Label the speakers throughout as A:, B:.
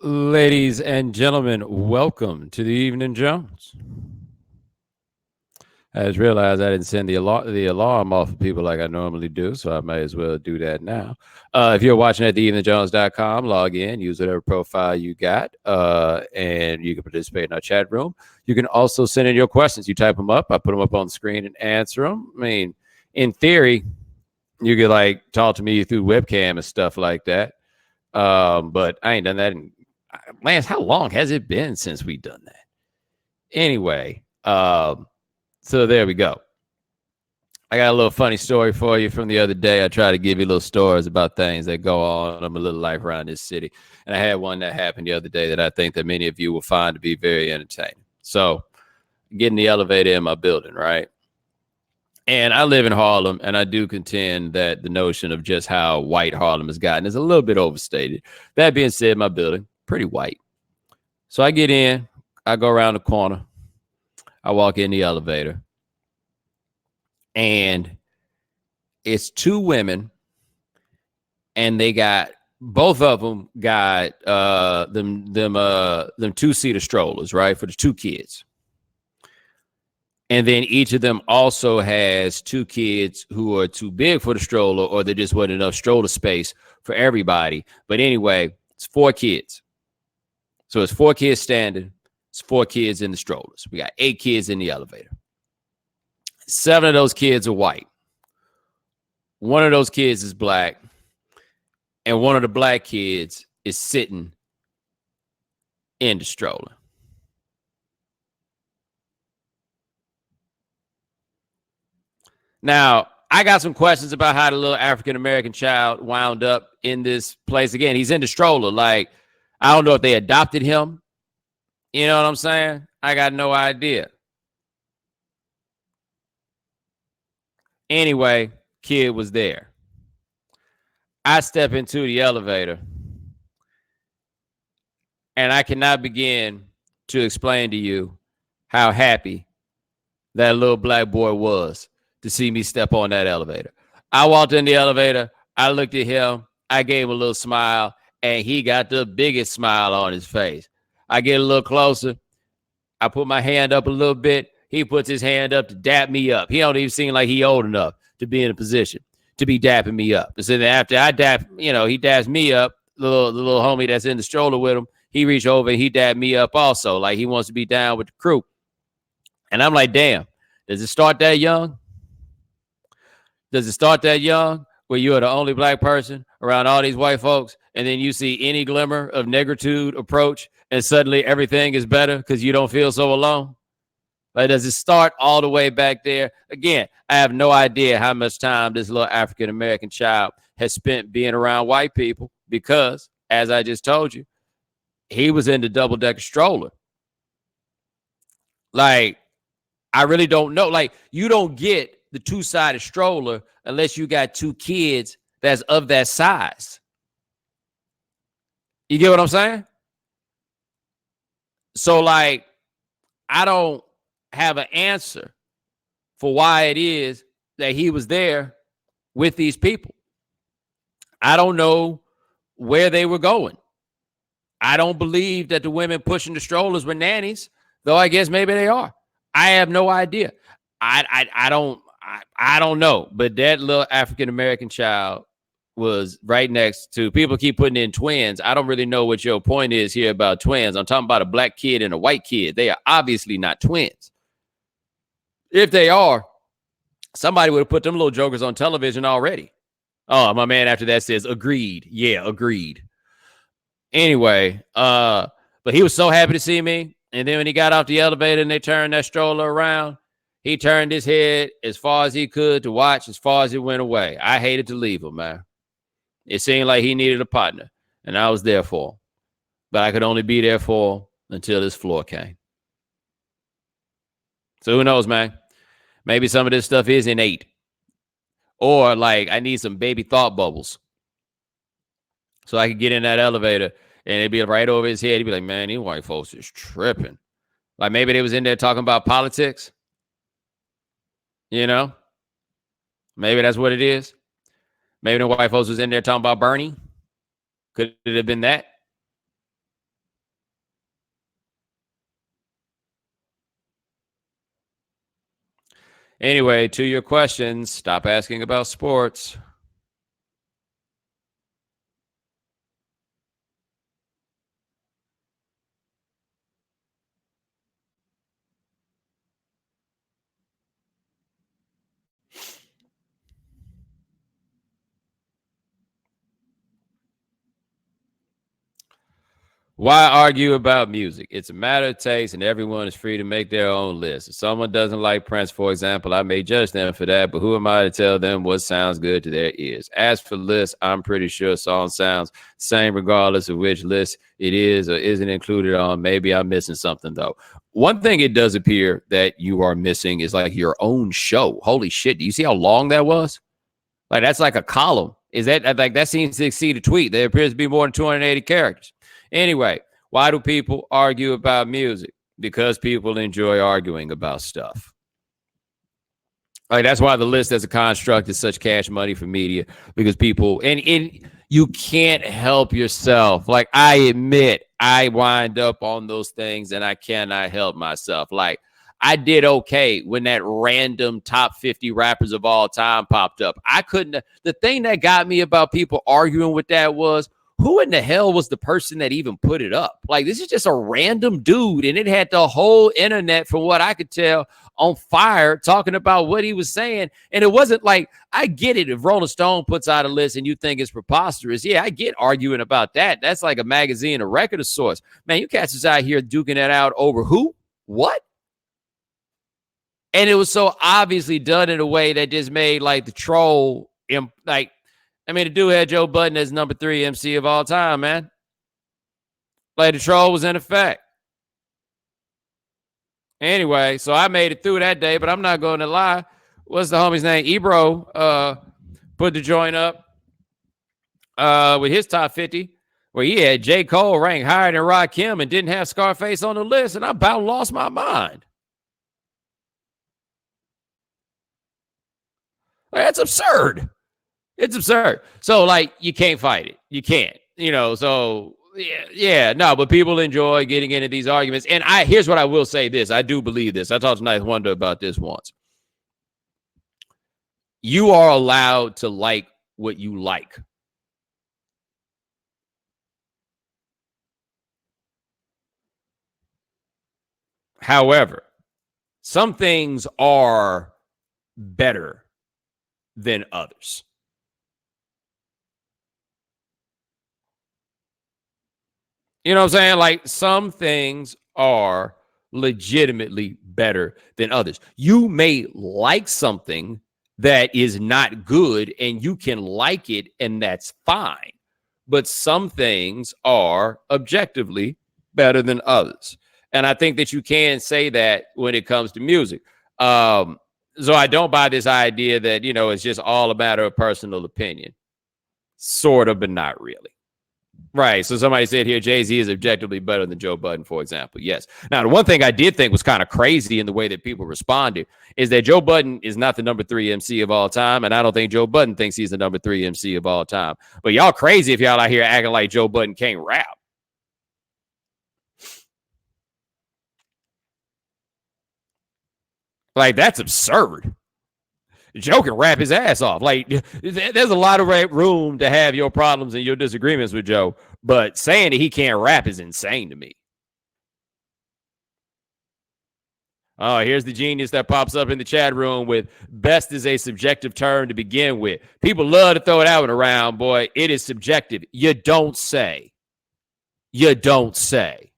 A: Ladies and gentlemen, welcome to the Evening Jones. I just realized I didn't send the alarm off of people like I normally do, so I may as well do that now. If you're watching at theeveningjones.com, log in, use whatever profile you got, and you can participate in our chat room. You can also send in your questions. You type them up, I put them up on the screen and answer them. I mean, in theory, you could like talk to me through webcam and stuff like that. But I ain't done that in Lance, how long has it been since we done that? Anyway, so there we go. I got a little funny story for you from the other day. I try to give you little stories about things that go on in my little life around this city. And I had one that happened the other day that I think that many of you will find to be very entertaining. So, getting the elevator in my building, right? And I live in Harlem, and I do contend that the notion of just how white Harlem has gotten is a little bit overstated. That being said, my building, pretty white. So I get in, I go around the corner, I walk in the elevator, and it's two women, and they got both of them got them two-seater strollers, right, for the two kids. And then each of them also has two kids who are too big for the stroller, or there just wasn't enough stroller space for everybody. But anyway, it's four kids. So it's four kids standing. It's four kids in the strollers. We got 8 kids in the elevator. 7 of those kids are white. One of those kids is black. And one of the black kids is sitting in the stroller. Now, I got some questions about how the little African-American child wound up in this place. Again, he's in the stroller. Like, I don't know if they adopted him. You know what I'm saying? I got no idea. Anyway, kid was there. I step into the elevator, and I cannot begin to explain to you how happy that little black boy was to see me step on that elevator. I walked in the elevator. I looked at him. I gave him a little smile, and he got the biggest smile on his face. I get a little closer. I put my hand up a little bit. He puts his hand up to dap me up. He don't even seem like he old enough to be in a position to be dapping me up. And so then after I dap, he daps me up, the little homie that's in the stroller with him, he reached over and he dapped me up also. Like he wants to be down with the crew. And I'm like, damn, does it start that young? Does it start that young where you are the only black person around all these white folks, and then you see any glimmer of negritude approach, and suddenly everything is better because you don't feel so alone? Like, does it start all the way back there? Again, I have no idea how much time this little African-American child has spent being around white people because, as I just told you, he was in the double-decker stroller. Like, I really don't know. Like, you don't get the two-sided stroller unless you got two kids that's of that size. You get what I'm saying? So, like, I don't have an answer for why it is that he was there with these people. I don't know where they were going. I don't believe that the women pushing the strollers were nannies, though I guess maybe they are. I have no idea. I don't know. But that little African-American child was right next to, people keep putting in twins. I don't really know what your point is here about twins. I'm talking about a black kid and a white kid. They are obviously not twins. If they are, somebody would have put them little jokers on television already. Oh, my man after that says, agreed. Yeah, agreed. Anyway, but he was so happy to see me. And then when he got off the elevator and they turned that stroller around, he turned his head as far as he could to watch as far as it went away. I hated to leave him, man. It seemed like he needed a partner, and I was there for him. But I could only be there for him until this floor came. So who knows, man? Maybe some of this stuff is innate. Or, like, I need some baby thought bubbles so I could get in that elevator and it'd be right over his head. He'd be like, man, these white folks is tripping. Like, maybe they was in there talking about politics. You know? Maybe that's what it is. Maybe the white folks was in there talking about Bernie. Could it have been that? Anyway, to your questions, stop asking about sports. Why argue about music? It's a matter of taste, and everyone is free to make their own list. If someone doesn't like Prince, for example, I may judge them for that, but who am I to tell them what sounds good to their ears? As for lists, I'm pretty sure a song sounds same regardless of which list it is or isn't included on. Maybe I'm missing something, though. One thing it does appear that you are missing is like your own show. Holy shit. Do you see how long that was? Like, that's like a column. Is that like that seems to exceed a tweet? There appears to be more than 280 characters. Anyway, why do people argue about music? Because people enjoy arguing about stuff. Like, that's why the list as a construct is such cash money for media, because people and you can't help yourself. Like, I admit I wind up on those things and I cannot help myself. Like, I did okay when that random top 50 rappers of all time popped up. I couldn't. The thing that got me about people arguing with that was, who in the hell was the person that even put it up? Like, this is just a random dude, and it had the whole internet, from what I could tell, on fire talking about what he was saying. And it wasn't like, I get it if Rolling Stone puts out a list and you think it's preposterous. Yeah, I get arguing about that. That's like a magazine, a record of sorts. Man, you cats is out here duking that out over who? What? And it was so obviously done in a way that just made like the troll, like, I mean, the dude had Joe Budden as number 3 MC of all time, man. Like, the troll was in effect. Anyway, so I made it through that day, but I'm not going to lie. What's the homie's name? Ebro put the joint up with his top 50, where he had J. Cole ranked higher than Rakim and didn't have Scarface on the list, and I about lost my mind. Like, that's absurd. It's absurd. So, like, you can't fight it. You can't, so no, but people enjoy getting into these arguments. And here's what I will say this. I do believe this. I talked to Ninth Wonder about this once. You are allowed to like what you like. However, some things are better than others. You know what I'm saying? Like, some things are legitimately better than others. You may like something that is not good, and you can like it, and that's fine. But some things are objectively better than others. And I think that you can say that when it comes to music. So I don't buy this idea that, it's just all a matter of personal opinion. Sort of, but not really. Right. So somebody said here, Jay-Z is objectively better than Joe Budden, for example. Yes. Now, the one thing I did think was kind of crazy in the way that people responded is that Joe Budden is not the number 3 MC of all time. And I don't think Joe Budden thinks he's the number 3 MC of all time. But y'all crazy if y'all out here acting like Joe Budden can't rap. Like, that's absurd. Joe can rap his ass off. Like, there's a lot of room to have your problems and your disagreements with Joe, but saying that he can't rap is insane to me. Oh, here's the genius that pops up in the chat room with best is a subjective term to begin with. People love to throw that one around, boy. It is subjective. You don't say. You don't say.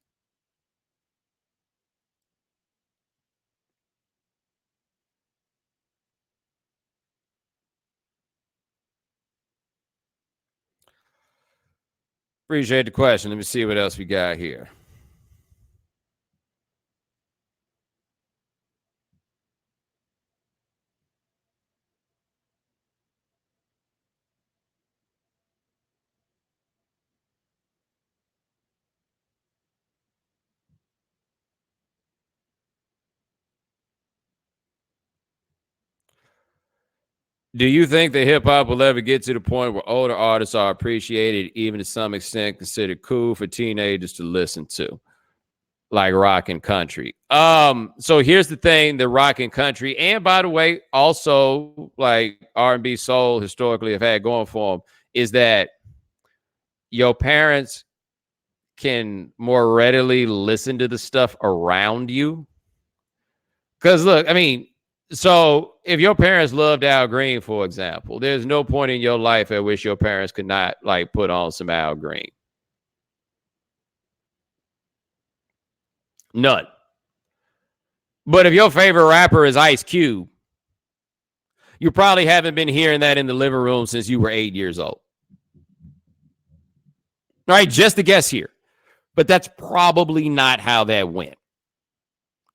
A: Appreciate the question. Let me see what else we got here. Do you think that hip hop will ever get to the point where older artists are appreciated, even to some extent considered cool for teenagers to listen to? like rock and country. So here's the thing that rock and country, and by the way, also like R&B soul historically have had going for them, is that your parents can more readily listen to the stuff around you. Because look, I mean, so if your parents loved Al Green, for example, there's no point in your life at which your parents could not like put on some Al Green. None. But if your favorite rapper is Ice Cube, you probably haven't been hearing that in the living room since you were 8 years old. All right, just a guess here. But that's probably not how that went.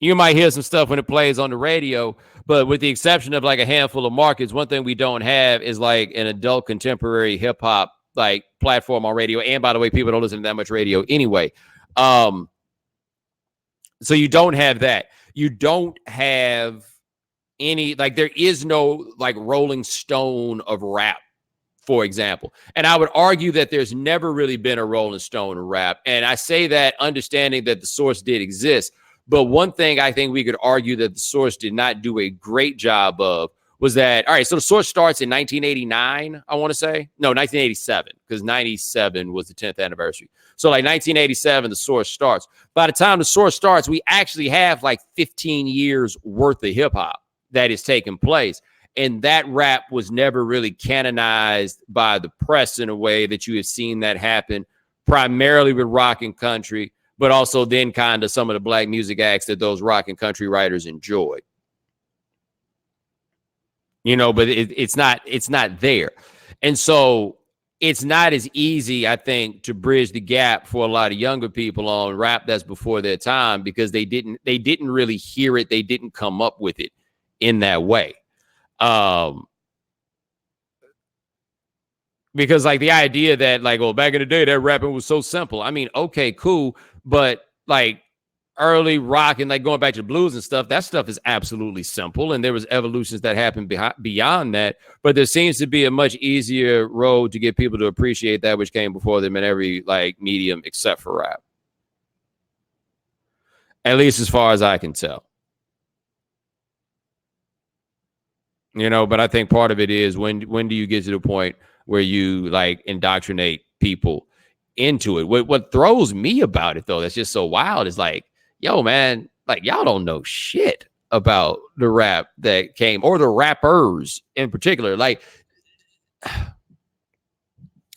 A: You might hear some stuff when it plays on the radio, but with the exception of like a handful of markets, one thing we don't have is like an adult contemporary hip hop like platform on radio. And by the way, people don't listen to that much radio anyway. So you don't have that. You don't have any, like there is no like Rolling Stone of rap, for example. And I would argue that there's never really been a Rolling Stone of rap. And I say that understanding that the source did exist. But one thing I think we could argue that the source did not do a great job of was that, all right, so the source starts in 1989, I want to say. No, 1987, because 97 was the 10th anniversary. So like 1987, the source starts. By the time the source starts, we actually have like 15 years worth of hip hop that is taking place. And that rap was never really canonized by the press in a way that you have seen that happen primarily with rock and country, but also then kind of some of the black music acts that those rock and country writers enjoyed. You know, but it's not there. And so it's not as easy, I think, to bridge the gap for a lot of younger people on rap that's before their time because they didn't really hear it. They didn't come up with it in that way. Because like the idea that like, well, back in the day, that rapping was so simple. I mean, okay, cool. But like early rock and like going back to blues and stuff, that stuff is absolutely simple. And there was evolutions that happened beyond that. But there seems to be a much easier road to get people to appreciate that which came before them in every like medium except for rap. At least as far as I can tell. You know, but I think part of it is when do you get to the point where you like indoctrinate people into it? What throws me about it, though, that's just so wild is like, yo, man, like y'all don't know shit about the rap that came or the rappers in particular. Like,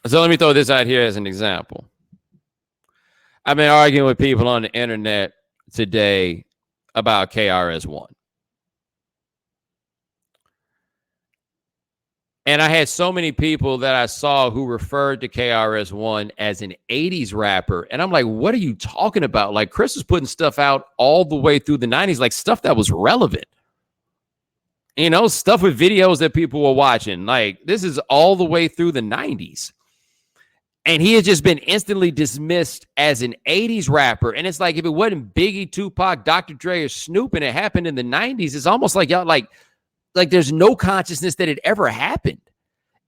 A: so let me throw this out here as an example. I've been arguing with people on the internet today about KRS-One. And I had so many people that I saw who referred to KRS-One as an 80s rapper. And I'm like, what are you talking about? Like, Chris was putting stuff out all the way through the 90s, like stuff that was relevant. You know, stuff with videos that people were watching. Like, this is all the way through the 90s. And he has just been instantly dismissed as an 80s rapper. And it's like, if it wasn't Biggie, Tupac, Dr. Dre, or Snoop, and it happened in the 90s, it's almost like y'all like there's no consciousness that it ever happened.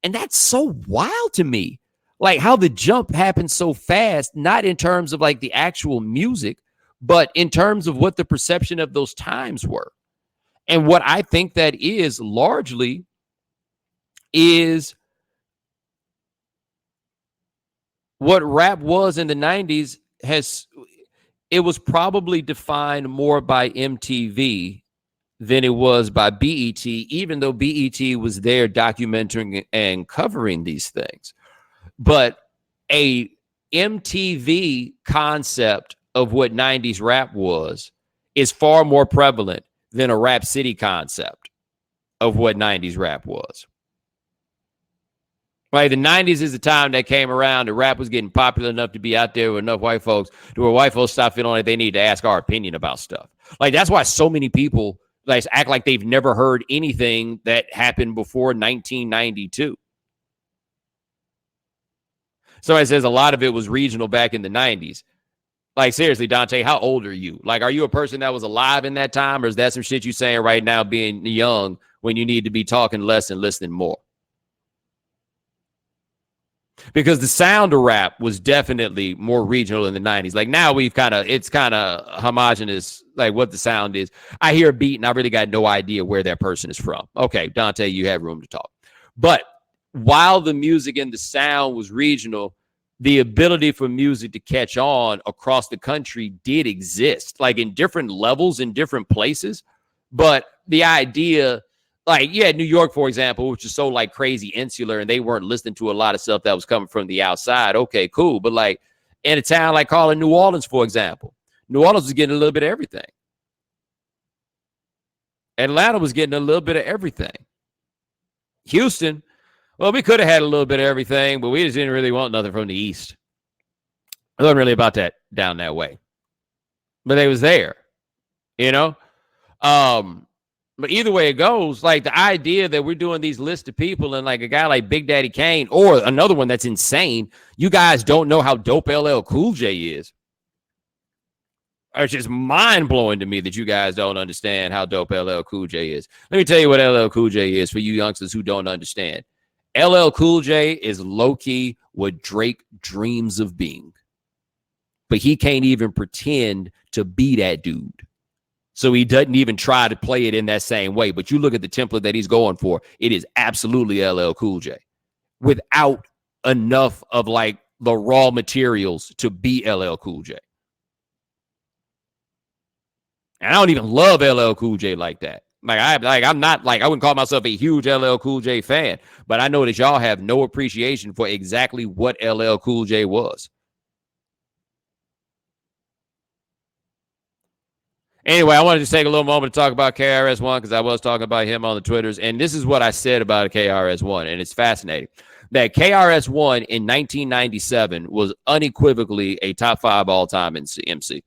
A: And that's so wild to me. Like how the jump happened so fast, not in terms of like the actual music, but in terms of what the perception of those times were. And what I think that is largely is what rap was in the 90s it was probably defined more by MTV than it was by BET, even though BET was there documenting and covering these things. But a MTV concept of what 90s rap was is far more prevalent than a Rap City concept of what 90s rap was. Like the 90s is the time that came around. The rap was getting popular enough to be out there with enough white folks to where white folks stopped feeling like they need to ask our opinion about stuff. Like that's why so many people like act like they've never heard anything that happened before 1992. Somebody says a lot of it was regional back in the 90s. Like, seriously, Dante, how old are you? Like, are you a person that was alive in that time? Or is that some shit you saying right now being young when you need to be talking less and listening more? because the sound of rap was definitely more regional in the 90s. Like now it's kind of homogenous, like what the sound is. I hear a beat and I really got no idea where that person is from. Okay, Dante, you have room to talk. But while the music and the sound was regional, the ability for music to catch on across the country did exist, like in different levels, in different places. But the idea, like you had New York, for example, which is so like crazy insular, and they weren't listening to a lot of stuff that was coming from the outside. Okay, cool. But like in a town like calling New Orleans, for example, New Orleans was getting a little bit of everything. Atlanta was getting a little bit of everything. Houston, well, we could have had a little bit of everything, but we just didn't really want nothing from the East. It wasn't really about that down that way. But they was there, you know? But either way it goes, like the idea that we're doing these lists of people and like a guy like Big Daddy Kane or another one that's insane, you guys don't know how dope LL Cool J is. It's just mind-blowing to me that you guys don't understand how dope LL Cool J is. Let me tell you what LL Cool J is for you youngsters who don't understand. LL Cool J is low-key what Drake dreams of being. But he can't even pretend to be that dude. So he doesn't even try to play it in that same way. But you look at the template that he's going for, it is absolutely LL Cool J without enough of like the raw materials to be LL Cool J. And I don't even love LL Cool J like that. I'm not like, I wouldn't call myself a huge LL Cool J fan, but I know that y'all have no appreciation for exactly what LL Cool J was. Anyway, I wanted to take a little moment to talk about KRS-One because I was talking about him on the Twitters. And this is what I said about KRS-One. And it's fascinating that KRS-One in 1997 was unequivocally a top 5 all-time MC.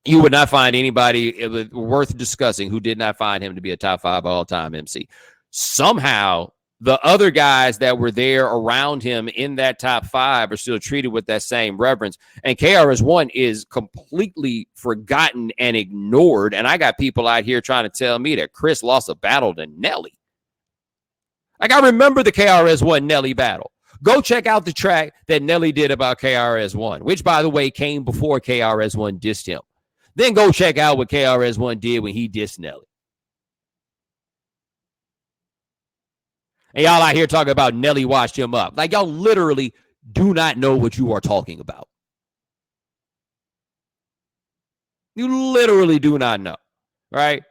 A: You would not find anybody worth discussing who did not find him to be a top 5 all-time MC. Somehow, the other guys that were there around him in that top 5 are still treated with that same reverence. And KRS-One is completely forgotten and ignored. And I got people out here trying to tell me that Chris lost a battle to Nelly. Like, I remember the KRS-One Nelly battle. Go check out the track that Nelly did about KRS-One, which, by the way, came before KRS-One dissed him. Then go check out what KRS-One did when he dissed Nelly. And y'all out here talking about Nelly washed him up. Like, y'all literally do not know what you are talking about. You literally do not know, right?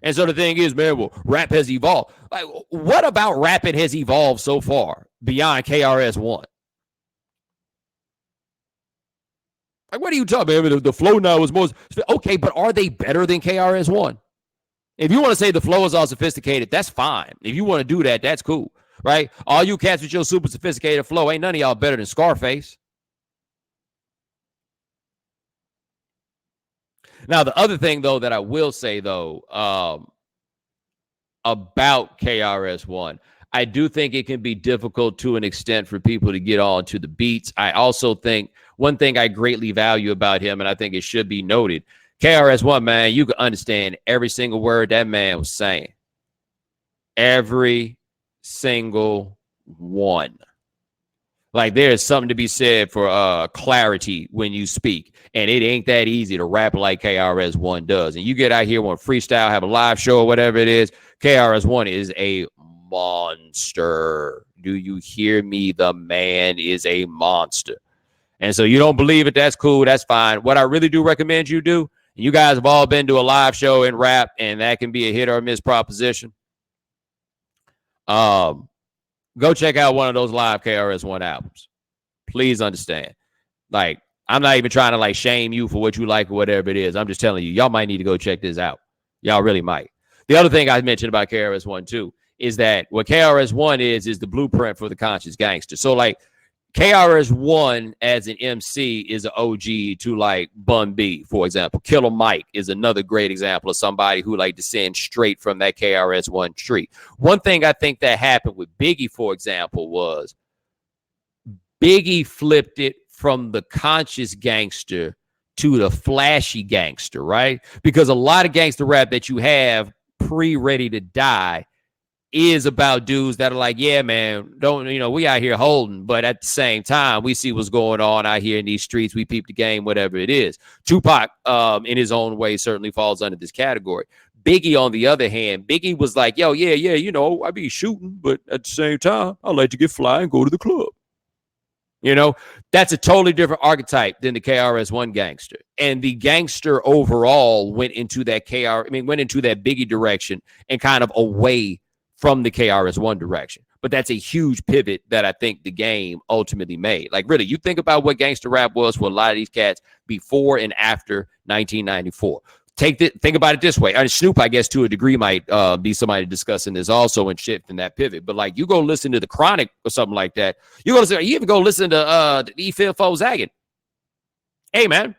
A: And so the thing is, man, well, rap has evolved. Like, what about rapping has evolved so far beyond KRS-One? Like, what are you talking about? The flow now is more... Okay, but are they better than KRS-One? If you want to say the flow is all sophisticated, that's fine. If you want to do that, that's cool, right? All you cats with your super sophisticated flow, ain't none of y'all better than Scarface. Now, the other thing, though, that I will say, though, about KRS-One, I do think it can be difficult to an extent for people to get on to the beats. I also think one thing I greatly value about him, and I think it should be noted, KRS-One, man, you can understand every single word that man was saying. Every single one. Like, there's something to be said for clarity when you speak. And it ain't that easy to rap like KRS-One does. And you get out here on freestyle, have a live show or whatever it is, KRS-One is a monster. Do you hear me? The man is a monster. And so you don't believe it, that's cool, that's fine. What I really do recommend you do, you guys have all been to a live show in rap, and that can be a hit or miss proposition. Go check out one of those live KRS-One albums. Please understand. Like, I'm not even trying to like shame you for what you like or whatever it is. I'm just telling you, y'all might need to go check this out. Y'all really might. The other thing I mentioned about KRS-One too is that what KRS-One is the blueprint for the conscious gangster. So like KRS-One as an MC is an OG to like Bun B, for example. Killer Mike is another great example of somebody who like descends straight from that KRS-One tree. One thing I think that happened with Biggie, for example, was Biggie flipped it from the conscious gangster to the flashy gangster, right? Because a lot of gangster rap that you have pre-Ready to Die is about dudes that are like, yeah, man, don't, we out here holding, but at the same time, we see what's going on out here in these streets. We peep the game, whatever it is. Tupac, in his own way, certainly falls under this category. Biggie, on the other hand, Biggie was like, yo, yeah, I be shooting, but at the same time, I like to get fly and go to the club. That's a totally different archetype than the KRS-One gangster. And the gangster overall went into that Biggie direction and kind of away from the KRS-One direction. But that's a huge pivot that I think the game ultimately made. Like, really, you think about what gangster rap was for a lot of these cats before and after 1994. Think about it this way. And Snoop, I guess, to a degree, might be somebody discussing this also and shifting that pivot. But like, you go listen to the Chronic or something like that. You even go listen to E-Phil Zagging. Hey, man,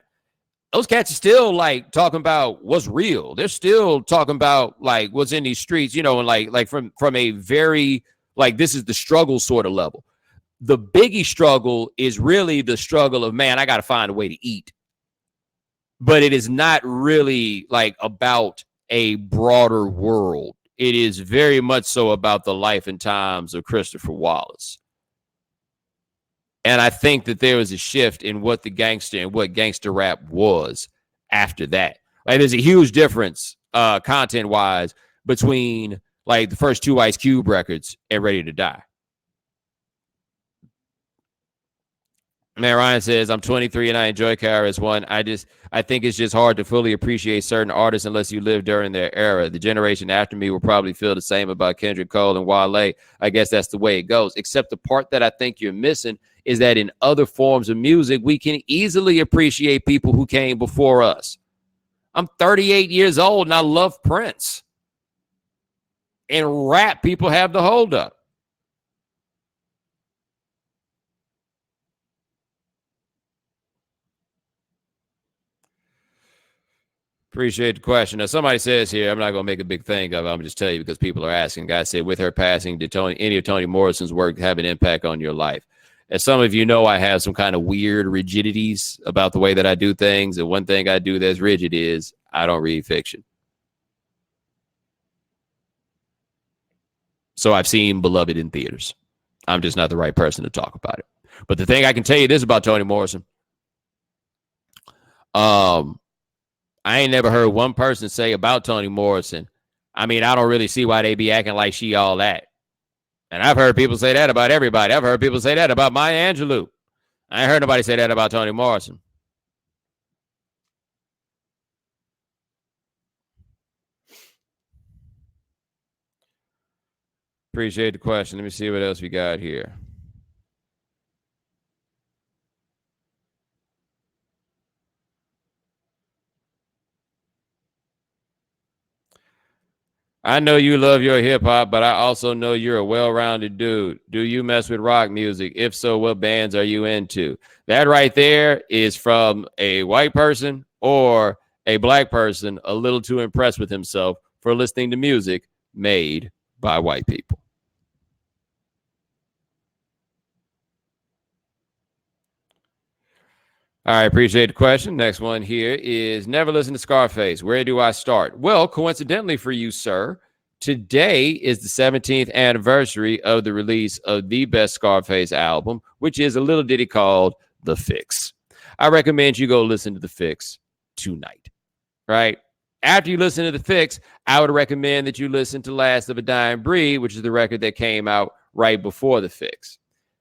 A: those cats are still like talking about what's real. They're still talking about like what's in these streets, and like from a very like this is the struggle sort of level. The Biggie struggle is really the struggle of, man, I got to find a way to eat. But it is not really like about a broader world. It is very much so about the life and times of Christopher Wallace. And I think that there was a shift in what the gangster and what gangster rap was after that. Like, there's a huge difference content-wise between like the first two Ice Cube records and Ready to Die. Man, Ryan says, I'm 23 and I enjoy KRS-One. I think it's just hard to fully appreciate certain artists unless you live during their era. The generation after me will probably feel the same about Kendrick Cole and Wale. I guess that's the way it goes. Except the part that I think you're missing is that in other forms of music, we can easily appreciate people who came before us. I'm 38 years old and I love Prince. In rap, people have the holdup. Appreciate the question. Now, somebody says here, I'm not going to make a big thing of it. I'm just tell you because people are asking. Guys say, with her passing, did any of Tony Morrison's work have an impact on your life? As some of you know, I have some kind of weird rigidities about the way that I do things. And one thing I do that's rigid is I don't read fiction. So I've seen Beloved in theaters. I'm just not the right person to talk about it. But the thing I can tell you this about Tony Morrison. I ain't never heard one person say about Tony Morrison, I mean, I don't really see why they be acting like she all that. And I've heard people say that about everybody. I've heard people say that about Maya Angelou. I ain't heard nobody say that about Tony Morrison. Appreciate the question. Let me see what else we got here. I know you love your hip hop, but I also know you're a well-rounded dude. Do you mess with rock music? If so, what bands are you into? That right there is from a white person or a black person a little too impressed with himself for listening to music made by white people. All right, appreciate the question. Next one here is never listen to Scarface. Where do I start? Well, coincidentally for you, sir, today is the 17th anniversary of the release of the best Scarface album, which is a little ditty called The Fix. I recommend you go listen to The Fix tonight, right? After you listen to The Fix, I would recommend that you listen to Last of a Dying Breed, which is the record that came out right before The Fix.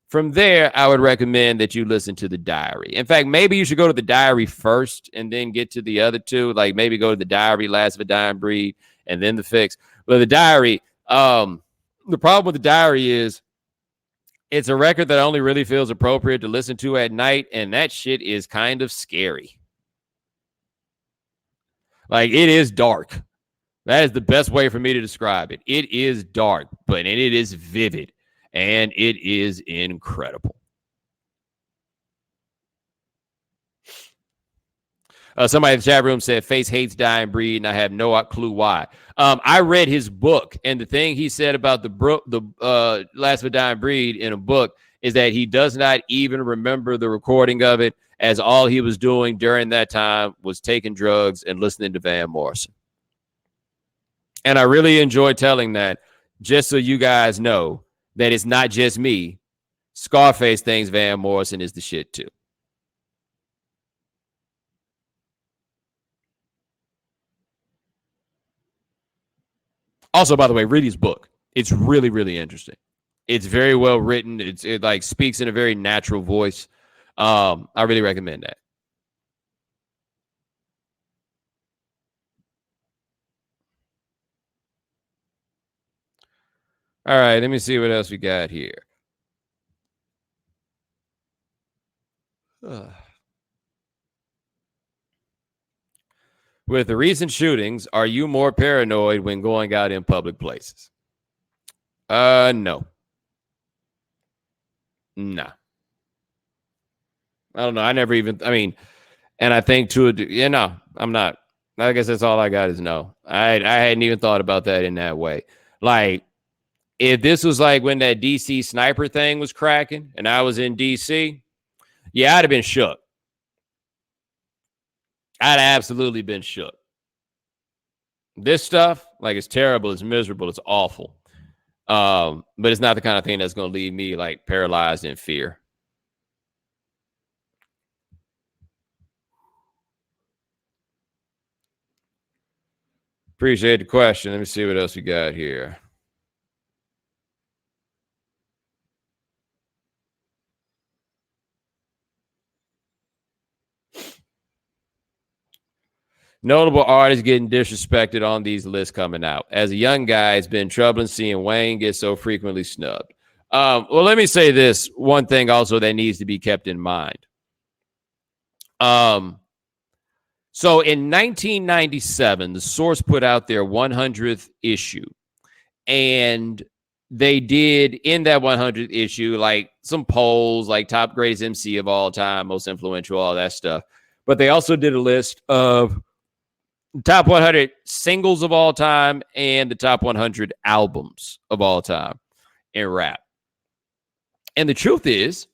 A: From there, I would recommend that you listen to The Diary. In fact, maybe you should go to The Diary first and then get to the other two. Like maybe go to The Diary, Last of a Dying Breed, and then The Fix. But The Diary, the problem with The Diary is it's a record that only really feels appropriate to listen to at night, and that shit is kind of scary. Like, it is dark. That is the best way for me to describe it. It is dark, but it is vivid. And it is incredible. Somebody in the chat room said Face hates Dying Breed, and I have no clue why. I read his book, and the thing he said about the Last of a Dying Breed in a book is that he does not even remember the recording of it, as all he was doing during that time was taking drugs and listening to Van Morrison. And I really enjoy telling that just so you guys know that it's not just me. Scarface thinks Van Morrison is the shit too. Also, by the way, read his book. It's really, really interesting. It's very well written. It like speaks in a very natural voice. I really recommend that. All right, let me see what else we got here. With the recent shootings, are you more paranoid when going out in public places? No. Nah. I don't know. And I think I'm not. I guess that's all I got is no. I hadn't even thought about that in that way. Like, if this was like when that DC sniper thing was cracking and I was in DC, yeah, I'd have been shook. I'd have absolutely been shook. This stuff, like, it's terrible, it's miserable, it's awful. But it's not the kind of thing that's going to leave me like paralyzed in fear. Appreciate the question. Let me see what else we got here. Notable artists getting disrespected on these lists coming out. As a young guy, it's been troubling seeing Wayne get so frequently snubbed. Well, let me say this one thing also that needs to be kept in mind. So in 1997, the Source put out their 100th issue, and they did in that 100th issue like some polls, like top greatest MC of all time, most influential, all that stuff. But they also did a list of top 100 singles of all time and the top 100 albums of all time in rap. And the truth is,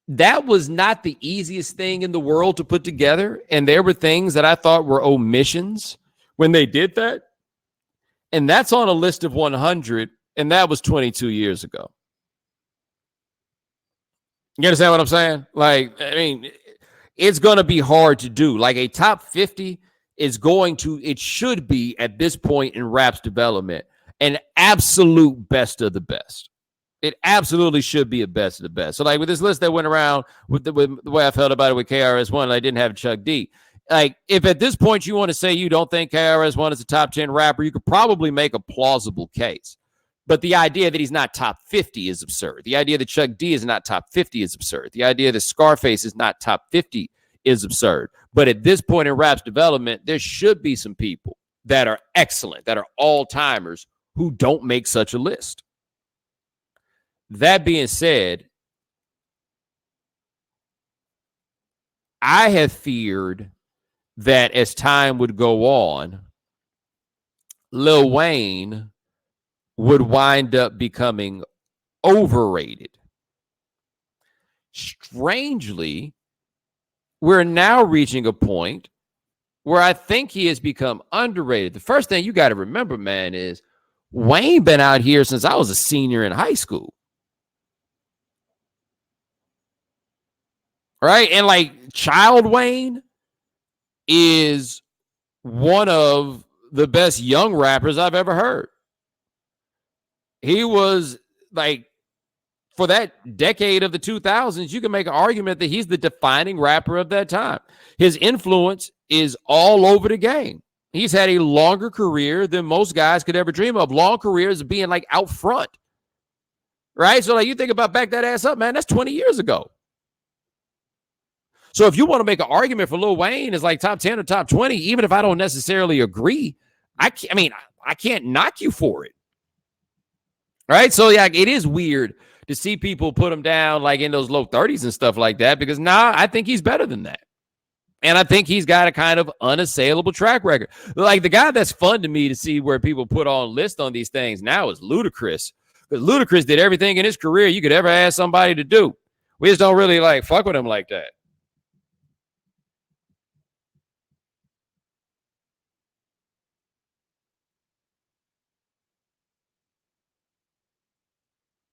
A: that was not the easiest thing in the world to put together. And there were things that I thought were omissions when they did that. And that's on a list of 100. And that was 22 years ago. You understand what I'm saying? Like, I mean, it's going to be hard to do. Like, a top 50 is it should be at this point in rap's development, an absolute best of the best. It absolutely should be a best of the best. So, like, with this list that went around, with the way I felt about it with KRS-One, I didn't have Chuck D. Like, if at this point you want to say you don't think KRS-One is a top 10 rapper, you could probably make a plausible case. But the idea that he's not top 50 is absurd. The idea that Chuck D is not top 50 is absurd. The idea that Scarface is not top 50 is absurd. But at this point in rap's development, there should be some people that are excellent, that are all-timers, who don't make such a list. That being said, I have feared that as time would go on, Lil Wayne would wind up becoming overrated. Strangely, we're now reaching a point where I think he has become underrated. The first thing you got to remember, man, is Wayne been out here since I was a senior in high school. Right? And like, Child Wayne is one of the best young rappers I've ever heard. He was like, for that decade of the 2000s, you can make an argument that he's the defining rapper of that time. His influence is all over the game. He's had a longer career than most guys could ever dream of. Long careers of being like out front. Right? So like, you think about back that ass up, man, that's 20 years ago. So if you want to make an argument for Lil Wayne as like top 10 or top 20, even if I don't necessarily agree, I can't knock you for it. Right? So yeah, it is weird to see people put him down like in those low 30s and stuff like that, because I think he's better than that. And I think he's got a kind of unassailable track record. Like, the guy that's fun to me to see where people put on lists on these things now is Ludacris. Because Ludacris did everything in his career you could ever ask somebody to do. We just don't really like fuck with him like that.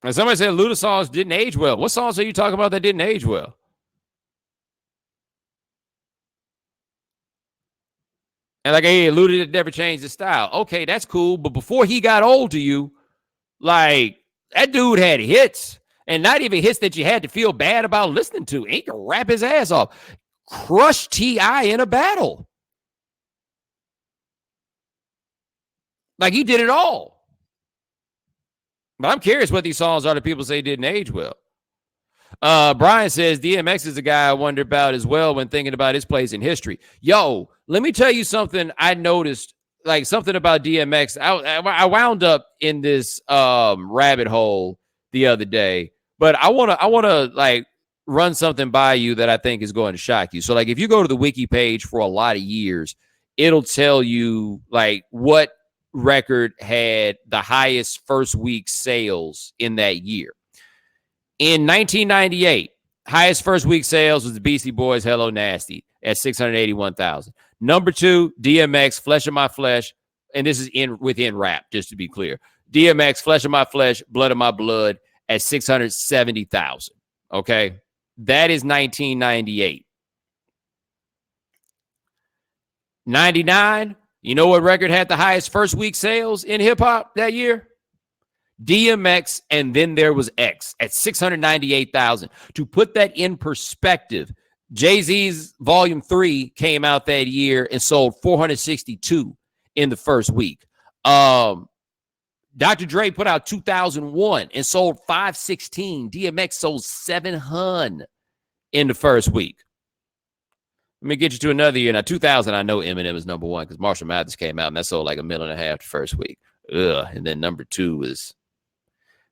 A: And somebody said Luda songs didn't age well. What songs are you talking about that didn't age well? And like, hey, Luda never changed his style. Okay, that's cool. But before he got old to you, like, that dude had hits. And not even hits that you had to feel bad about listening to. He could rap his ass off. Crush T.I. in a battle. Like, he did it all. But I'm curious what these songs are that people say didn't age well. Brian says DMX is a guy I wonder about as well when thinking about his place in history. Yo, let me tell you something I noticed, like something about DMX. I wound up in this rabbit hole the other day, but I wanna like run something by you that I think is going to shock you. So like if you go to the wiki page for a lot of years, it'll tell you like what record had the highest first week sales in that year. In 1998, highest first week sales was the Beastie Boys' Hello Nasty at 681,000. Number 2, DMX, Flesh of My Flesh, and this is within rap, just to be clear. DMX, Flesh of My Flesh, Blood of My Blood at 670,000. Okay, that is 1998. 99, you know what record had the highest first week sales in hip hop that year? DMX, and then there was X at 698,000. To put that in perspective, Jay-Z's Volume 3 came out that year and sold 462 in the first week. Dr. Dre put out 2001 and sold 516. DMX sold 700 in the first week. Let me get you to another year. Now, 2000, I know Eminem is number 1 because Marshall Mathers came out and that sold like 1.5 million the first week. And then number 2 was,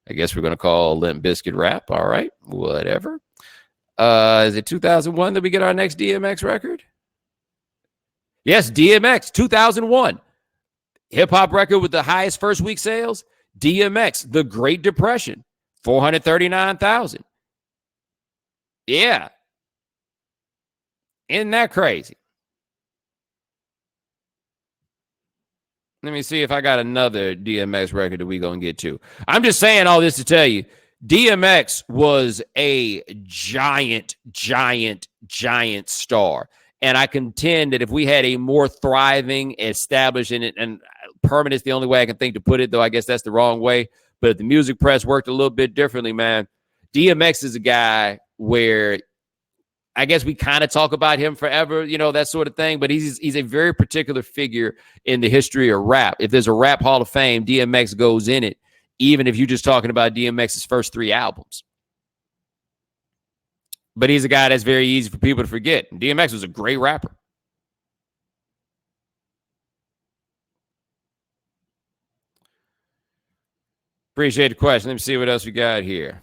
A: I guess we're going to call Limp Bizkit rap. All right, whatever. Is it 2001 that we get our next DMX record? Yes, DMX, 2001. Hip-hop record with the highest first week sales? DMX, The Great Depression, 439,000. Yeah. Isn't that crazy? Let me see if I got another DMX record that we going to get to. I'm just saying all this to tell you, DMX was a giant, giant, giant star. And I contend that if we had a more thriving, established, and permanent is the only way I can think to put it, though I guess that's the wrong way. But if the music press worked a little bit differently, man, DMX is a guy where I guess we kind of talk about him forever, you know, that sort of thing. But he's a very particular figure in the history of rap. If there's a rap Hall of Fame, DMX goes in it, even if you're just talking about DMX's first 3 albums. But he's a guy that's very easy for people to forget. DMX was a great rapper. Appreciate the question. Let me see what else we got here.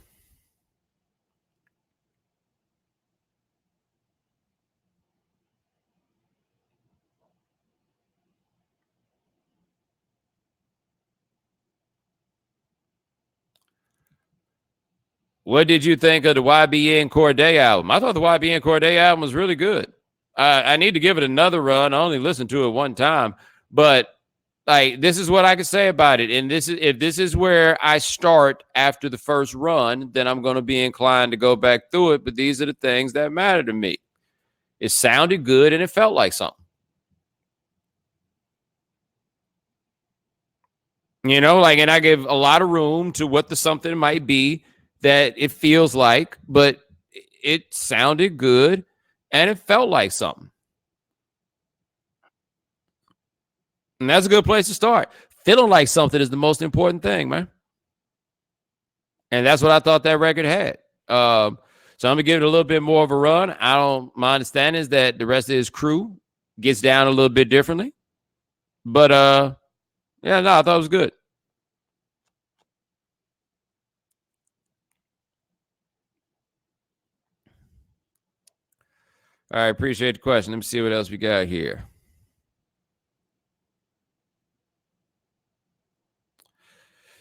A: What did you think of the YBN Corday album? I thought the YBN Corday album was really good. I need to give it another run. I only listened to it one time, but like this is what I can say about it. And this is if this is where I start after the first run, then I'm going to be inclined to go back through it. But these are the things that matter to me. It sounded good and it felt like something. You know, like, and I give a lot of room to what the something might be that it feels like, but it sounded good and it felt like something. And that's a good place to start. Feeling like something is the most important thing, man. And that's what I thought that record had. So I'm going to give it a little bit more of a run. My understanding is that the rest of his crew gets down a little bit differently. But, yeah, no, I thought it was good. All right, appreciate the question. Let me see what else we got here.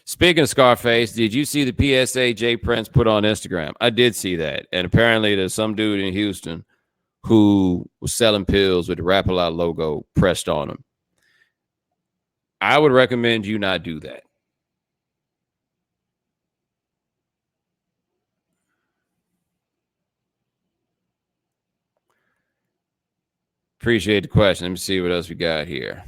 A: Speaking of Scarface, did you see the PSA Jay Prince put on Instagram? I did see that. And apparently there's some dude in Houston who was selling pills with the Rap-A-Lot logo pressed on him. I would recommend you not do that. Appreciate the question. Let me see what else we got here.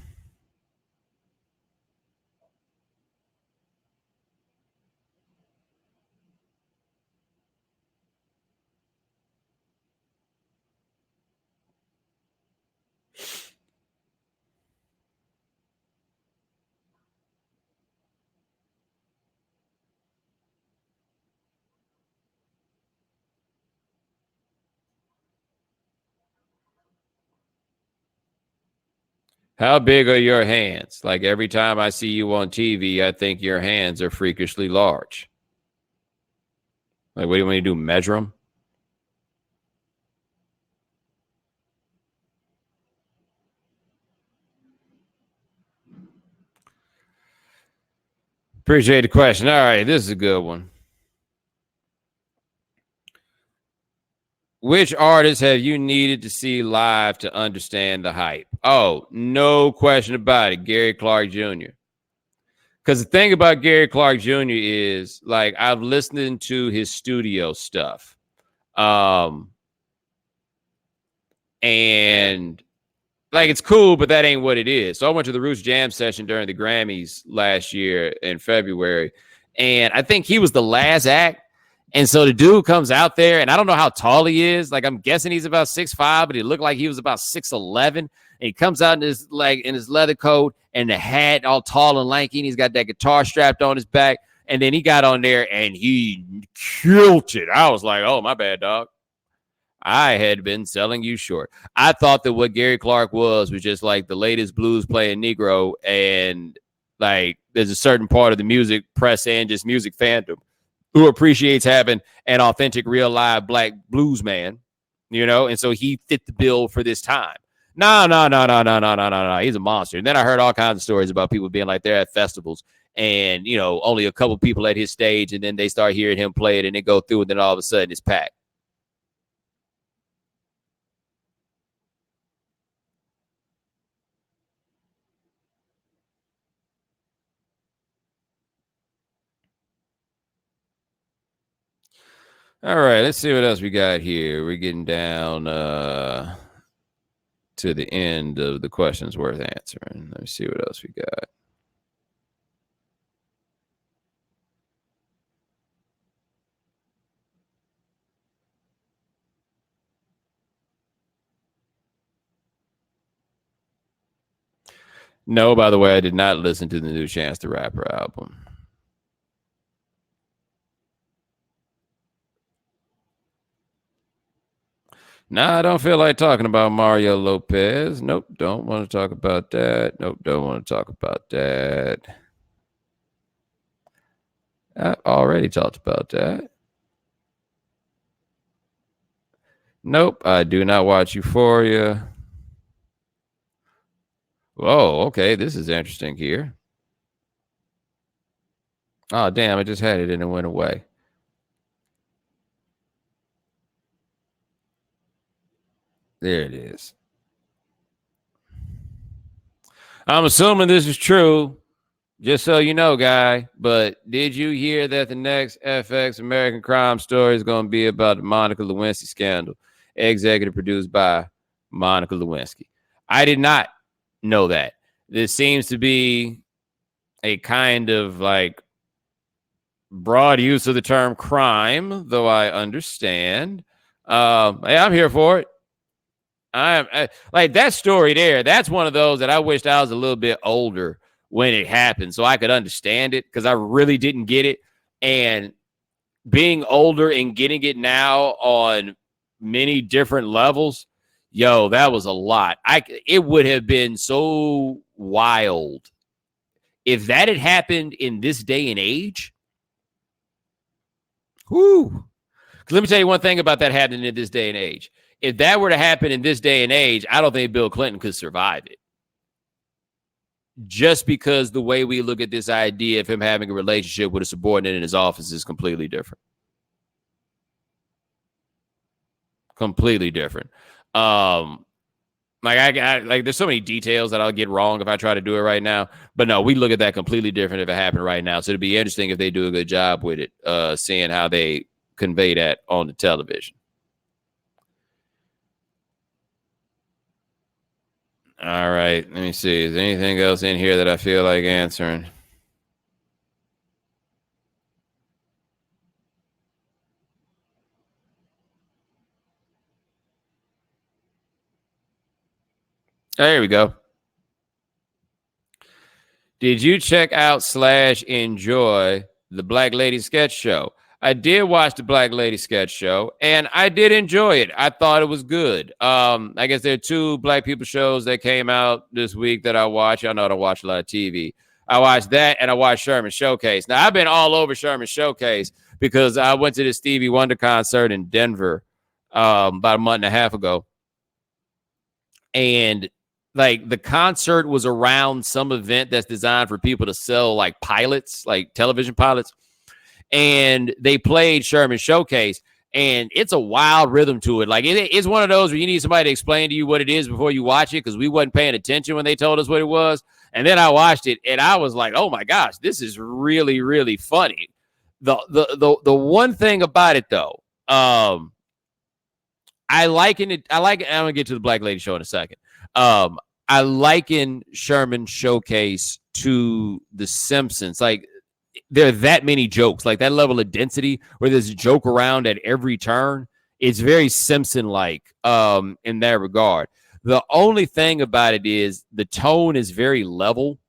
A: How big are your hands? Like every time I see you on TV, I think your hands are freakishly large. Like, what do you want to do? Measure them? Appreciate the question. All right, this is a good one. Which artists have you needed to see live to understand the hype? Oh, no question about it. Gary Clark Jr. Because the thing about Gary Clark Jr. is, like, I've listened to his studio stuff. And like, it's cool, but that ain't what it is. So I went to the Roots Jam session during the Grammys last year in February, and I think he was the last act. And so the dude comes out there, and I don't know how tall he is. Like, I'm guessing he's about 6'5", but he looked like he was about 6'11". And he comes out in his leather coat and the hat, all tall and lanky, and he's got that guitar strapped on his back. And then he got on there and he killed it. I was like, oh, my bad, dog. I had been selling you short. I thought that what Gary Clark was just like the latest blues playing Negro, and like there's a certain part of the music press and just music fandom who appreciates having an authentic, real live black blues man, you know, and so he fit the bill for this time. No. He's a monster. And then I heard all kinds of stories about people being like they're at festivals and, you know, only a couple people at his stage, and then they start hearing him play it and they go through, and then all of a sudden it's packed. All right, let's see what else we got here. We're getting down to the end of the questions worth answering. Let me see what else we got. No, by the way, I did not listen to the new Chance the Rapper album. Nah, I don't feel like talking about Mario Lopez. Nope, don't want to talk about that. Nope, don't want to talk about that. I already talked about that. Nope, I do not watch Euphoria. Oh, okay, this is interesting here. Oh, damn, I just had it and it went away. There it is. I'm assuming this is true, just so you know, guy. But did you hear that the next FX American Crime Story is going to be about the Monica Lewinsky scandal, executive produced by Monica Lewinsky? I did not know that. This seems to be a kind of like broad use of the term crime, though I understand. Hey, I'm here for it. I like that story there. That's one of those that I wished I was a little bit older when it happened so I could understand it, because I really didn't get it. And being older and getting it now on many different levels, yo, that was a lot. It would have been so wild if that had happened in this day and age. Whoo. Let me tell you one thing about that happening in this day and age. If that were to happen in this day and age, I don't think Bill Clinton could survive it. Just because the way we look at this idea of him having a relationship with a subordinate in his office is completely different. Completely different. Like there's so many details that I'll get wrong if I try to do it right now. But no, we look at that completely different if it happened right now. So it'd be interesting if they do a good job with it, seeing how they convey that on the television. All right. Let me see. Is there anything else in here that I feel like answering? There we go. Did you check out / enjoy the Black Lady Sketch Show? I did watch the Black Lady Sketch Show, and I did enjoy it. I thought it was good. I guess there are 2 Black people shows that came out this week that I watch. I know I don't watch a lot of TV. I watched that, and I watched Sherman Showcase. Now, I've been all over Sherman Showcase because I went to the Stevie Wonder concert in Denver about a month and a half ago. And like the concert was around some event that's designed for people to sell like pilots, like television pilots. And they played Sherman Showcase, and it's a wild rhythm to it. Like it's one of those where you need somebody to explain to you what it is before you watch it, because we wasn't paying attention when they told us what it was. And then I watched it, and I was like, oh my gosh, this is really, really funny. The one thing about it though, I liken it. I'm gonna get to the Black Lady Show in a second. I liken Sherman Showcase to The Simpsons. Like there are that many jokes, like that level of density where there's a joke around at every turn. It's very Simpson-like in that regard. The only thing about it is the tone is very level.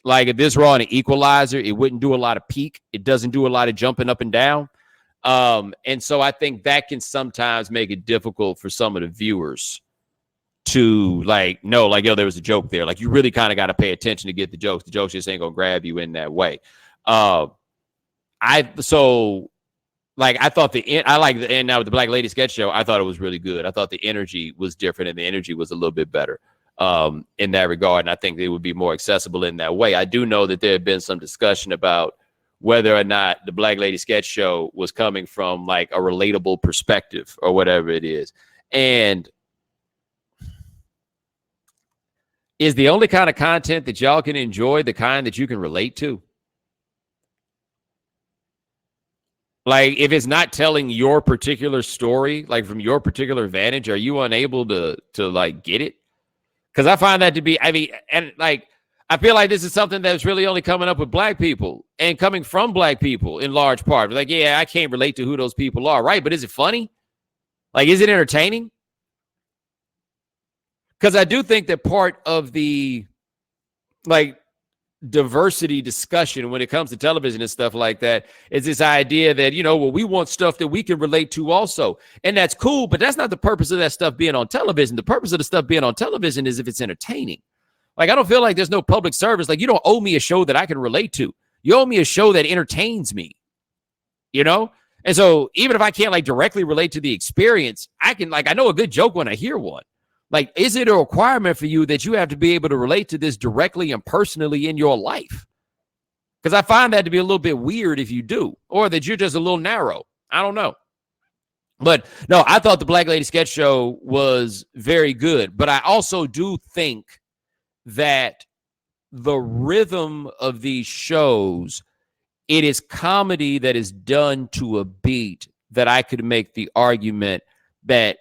A: Like if this were on an equalizer, it wouldn't do a lot of peak. It doesn't do a lot of jumping up and down. And so I think that can sometimes make it difficult for some of the viewers to like know, like, yo, there was a joke there. Like you really kind of got to pay attention to get the jokes. The jokes just ain't gonna grab you in that way. I thought I like the end now with the Black Lady Sketch Show. I thought it was really good. I thought the energy was different, and the energy was a little bit better in that regard. And I think they would be more accessible in that way. I do know that there had been some discussion about whether or not the Black Lady Sketch Show was coming from like a relatable perspective or whatever it is. And is the only kind of content that y'all can enjoy the kind that you can relate to? Like, if it's not telling your particular story, like from your particular vantage, are you unable to like get it? Because I find that to be, I mean, and like, I feel like this is something that's really only coming up with Black people and coming from Black people in large part. Like, yeah, I can't relate to who those people are, right? But is it funny? Like, is it entertaining? Because I do think that part of the like diversity discussion when it comes to television and stuff like that is this idea that, you know, well, we want stuff that we can relate to also. And that's cool, but that's not the purpose of that stuff being on television. The purpose of the stuff being on television is if it's entertaining. Like, I don't feel like there's no public service. Like, you don't owe me a show that I can relate to. You owe me a show that entertains me, you know? And so even if I can't like directly relate to the experience, I can like, I know a good joke when I hear one. Like, is it a requirement for you that you have to be able to relate to this directly and personally in your life? Because I find that to be a little bit weird if you do, or that you're just a little narrow. I don't know. But no, I thought the Black Lady Sketch Show was very good. But I also do think that the rhythm of these shows, it is comedy that is done to a beat that I could make the argument that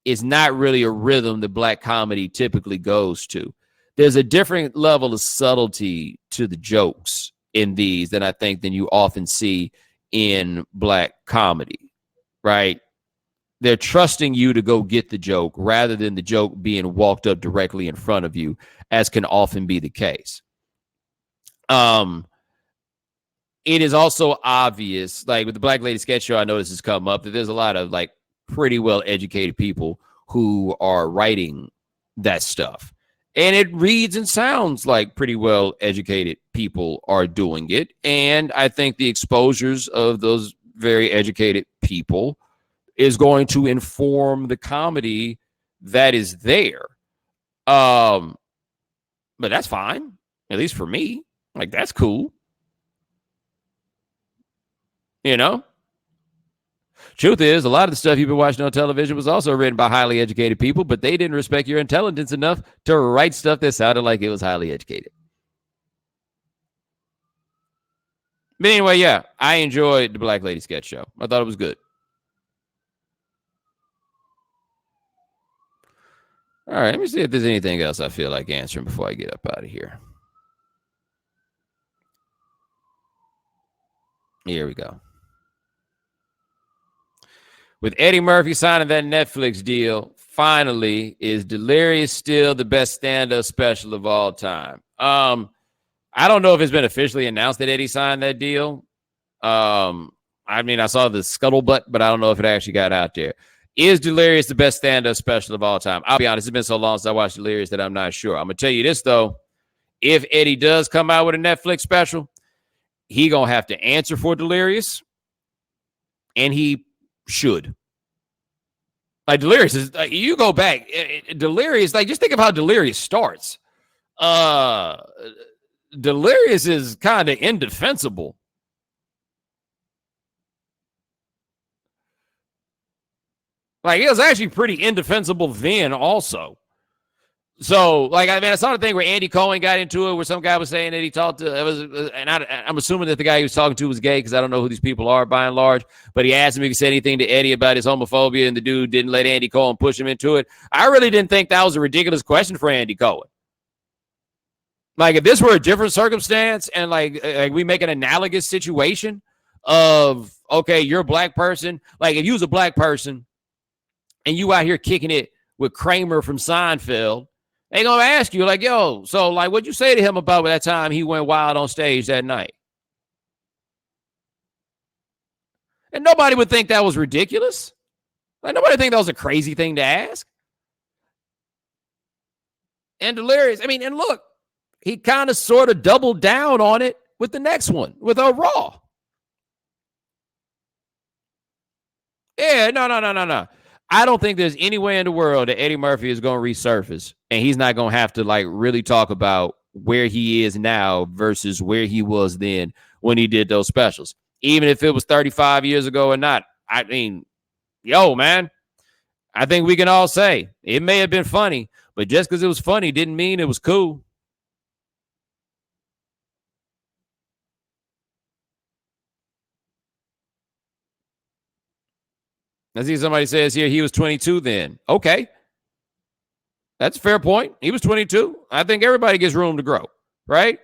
A: is not really a rhythm that Black comedy typically goes to. There's a different level of subtlety to the jokes in these than I think than you often see in Black comedy, right? They're trusting you to go get the joke rather than the joke being walked up directly in front of you, as can often be the case. It is also obvious, like with the Black Lady Sketch Show, I know this has come up, that there's a lot of like pretty well educated people who are writing that stuff. And it reads and sounds like pretty well educated people are doing it. And I think the exposures of those very educated people is going to inform the comedy that is there. But that's fine, at least for me. Like, that's cool. You know? Truth is, a lot of the stuff you've been watching on television was also written by highly educated people, but they didn't respect your intelligence enough to write stuff that sounded like it was highly educated. But anyway, yeah, I enjoyed the Black Lady Sketch Show. I thought it was good. All right, let me see if there's anything else I feel like answering before I get up out of here. Here we go. With Eddie Murphy signing that Netflix deal, finally, is Delirious still the best stand-up special of all time? I don't know if it's been officially announced that Eddie signed that deal. I mean, I saw the scuttlebutt, but I don't know if it actually got out there. Is Delirious the best stand-up special of all time? I'll be honest, it's been so long since I watched Delirious that I'm not sure. I'm going to tell you this, though. If Eddie does come out with a Netflix special, he going to have to answer for Delirious, and he should. Like, Delirious is, you go back, Delirious, like, just think of how Delirious starts. Delirious is kind of indefensible. Like, it was actually pretty indefensible then also. So, like, I mean, I saw the thing where Andy Cohen got into it, where some guy was saying that he talked to, I'm assuming that the guy he was talking to was gay, because I don't know who these people are by and large, but he asked him if he said anything to Eddie about his homophobia, and the dude didn't let Andy Cohen push him into it. I really didn't think that was a ridiculous question for Andy Cohen. Like, if this were a different circumstance, and like we make an analogous situation of, okay, you're a black person, like if you was a black person and you out here kicking it with Kramer from Seinfeld, they gonna ask you, like, yo, so like, what'd you say to him about that time he went wild on stage that night? And nobody would think that was ridiculous. Like, nobody would think that was a crazy thing to ask. And Delirious, I mean, and look, he kind of sort of doubled down on it with the next one, with a Raw. Yeah, no. I don't think there's any way in the world that Eddie Murphy is going to resurface, and he's not going to have to like really talk about where he is now versus where he was then when he did those specials. Even if it was 35 years ago or not. I mean, yo, man, I think we can all say it may have been funny, but just because it was funny didn't mean it was cool. I see somebody says here he was 22 then. Okay. That's a fair point. He was 22. I think everybody gets room to grow, right?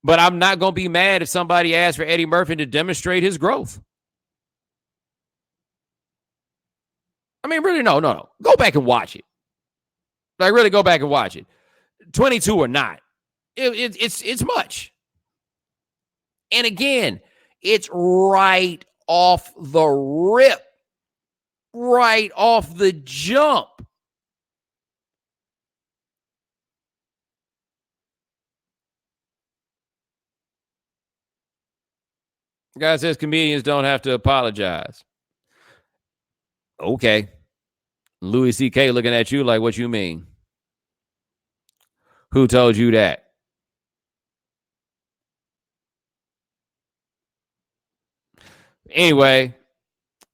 A: But I'm not going to be mad if somebody asks for Eddie Murphy to demonstrate his growth. I mean, really, no. Go back and watch it. Like, really go back and watch it. 22 or not. It's much. And again, it's right off the rip. Right off the jump. The guy says comedians don't have to apologize. Okay. Louis C.K. looking at you like, what you mean? Who told you that? Anyway,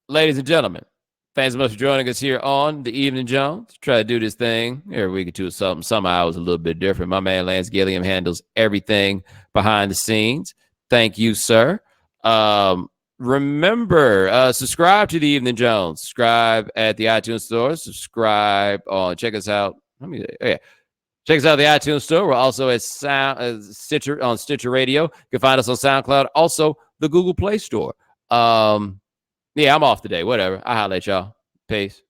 A: ladies and gentlemen, thanks so much for joining us here on The Evening Jones. Try to do this thing every week or two or something. Somehow it's a little bit different. My man Lance Gilliam handles everything behind the scenes. Thank you, sir. Remember, subscribe to The Evening Jones. Subscribe at the iTunes Store. Subscribe on, check us out. Check us out at the iTunes Store. We're also at Stitcher, on Stitcher Radio. You can find us on SoundCloud. Also, the Google Play Store. Yeah, I'm off today. Whatever. I'll holler at y'all. Peace.